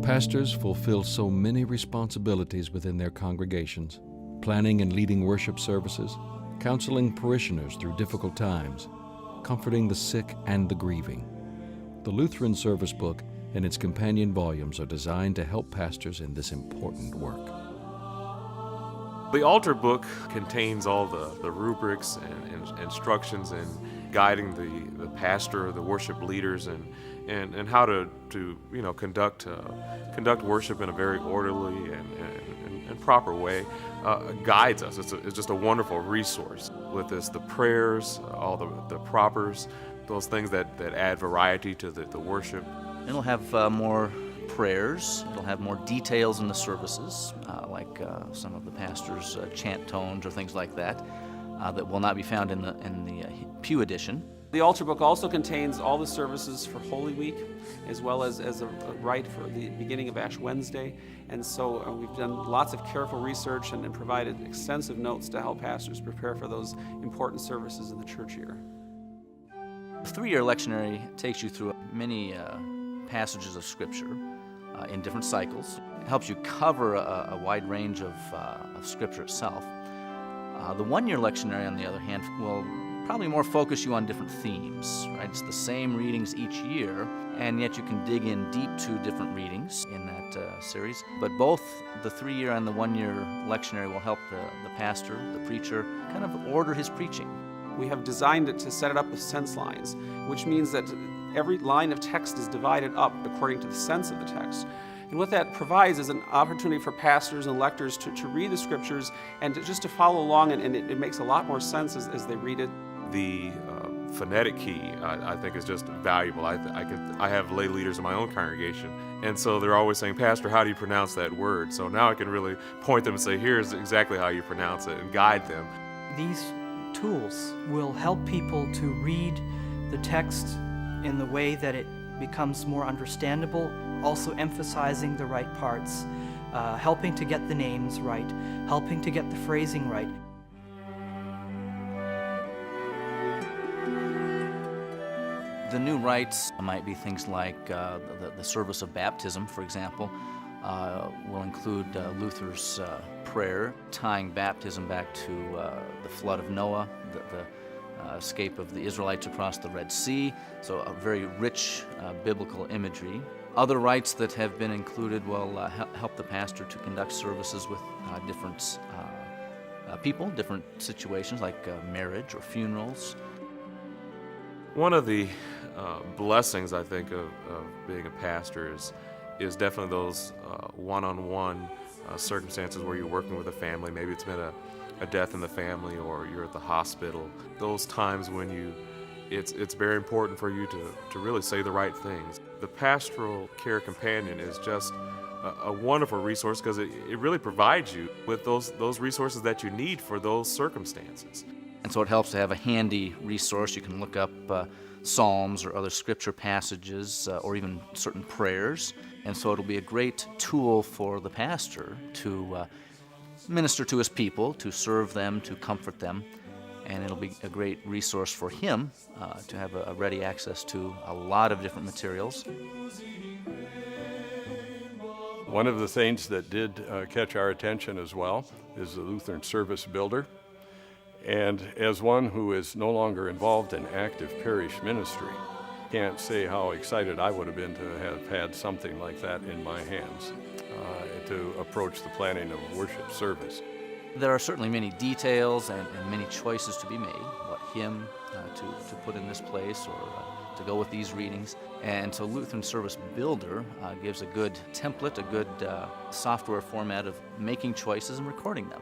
Pastors fulfill so many responsibilities within their congregations, planning and leading worship services, counseling parishioners through difficult times, comforting the sick and the grieving. The Lutheran Service Book and its companion volumes are designed to help pastors in this important work. The altar book contains all the rubrics and instructions in guiding the pastor, the worship leaders, and how to conduct worship in a very orderly and proper way. Guides us. It's just a wonderful resource. With this, the prayers, all the propers, those things that add variety to the worship. It'll have more prayers. It'll have more details in the services, like some of the pastors' chant tones or things like that, that will not be found in the Pew edition. The altar book also contains all the services for Holy Week, as well as a rite for the beginning of Ash Wednesday. And so we've done lots of careful research and provided extensive notes to help pastors prepare for those important services in the church year. The 3-year lectionary takes you through many passages of Scripture in different cycles. It helps you cover a wide range of Scripture itself. The 1-year lectionary, on the other hand, will probably more focus you on different themes, right? It's the same readings each year, and yet you can dig in deep to different readings in that series. But both the 3-year and the 1-year lectionary will help the pastor, the preacher, kind of order his preaching. We have designed it to set it up with sense lines, which means that every line of text is divided up according to the sense of the text. And what that provides is an opportunity for pastors and lectors to read the Scriptures and just to follow along, and it makes a lot more sense as they read it. The phonetic key, I think, is just valuable. I have lay leaders in my own congregation, and so they're always saying, "Pastor, how do you pronounce that word?" So now I can really point them and say, "Here's exactly how you pronounce it," and guide them. These tools will help people to read the text in the way that it becomes more understandable, also emphasizing the right parts, helping to get the names right, helping to get the phrasing right. The new rites might be things like the service of baptism, for example, will include Luther's prayer, tying baptism back to the flood of Noah, the escape of the Israelites across the Red Sea, so a very rich biblical imagery. Other rites that have been included will help the pastor to conduct services with different people, different situations like marriage or funerals. One of the blessings, I think, of being a pastor is definitely those one-on-one circumstances where you're working with a family. Maybe it's been a death in the family, or you're at the hospital. Those times when it's very important for you to really say the right things. The Pastoral Care Companion is just a wonderful resource because it really provides you with those resources that you need for those circumstances. And so it helps to have a handy resource. You can look up Psalms or other scripture passages or even certain prayers. And so it'll be a great tool for the pastor to minister to his people, to serve them, to comfort them. And it'll be a great resource for him to have a ready access to a lot of different materials. One of the things that did catch our attention as well is the Lutheran Service Builder. And as one who is no longer involved in active parish ministry, can't say how excited I would have been to have had something like that in my hands to approach the planning of a worship service. There are certainly many details and many choices to be made, what hymn to put in this place or to go with these readings. And so Lutheran Service Builder gives a good template, a good software format of making choices and recording them,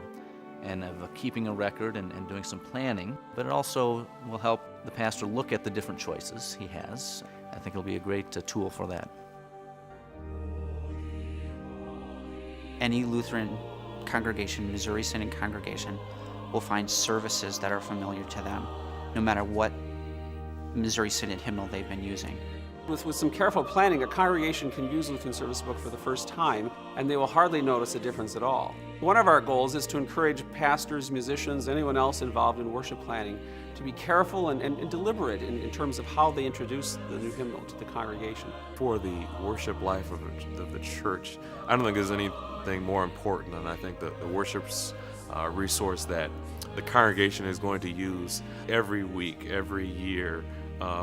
and of keeping a record and doing some planning. But it also will help the pastor look at the different choices he has. I think it'll be a great tool for that. Any Lutheran congregation, Missouri Synod congregation, will find services that are familiar to them, no matter what Missouri Synod hymnal they've been using. With some careful planning, a congregation can use Lutheran Service Book for the first time, and they will hardly notice a difference at all. One of our goals is to encourage pastors, musicians, anyone else involved in worship planning to be careful and deliberate in terms of how they introduce the new hymnal to the congregation. For the worship life of the church, I don't think there's anything more important than I think the worship's resource that the congregation is going to use every week, every year,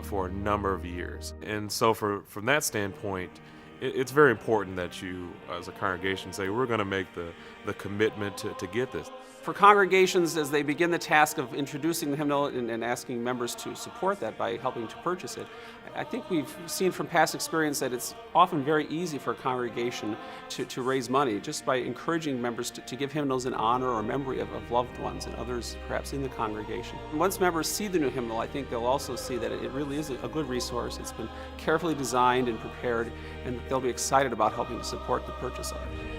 for a number of years. And so from that standpoint, it's very important that you, as a congregation, say, we're going to make the commitment to get this. For congregations, as they begin the task of introducing the hymnal and asking members to support that by helping to purchase it, I think we've seen from past experience that it's often very easy for a congregation to raise money just by encouraging members to give hymnals in honor or memory of loved ones and others perhaps in the congregation. Once members see the new hymnal, I think they'll also see that it really is a good resource. It's been carefully designed and prepared, and they'll be excited about helping to support the purchase of it.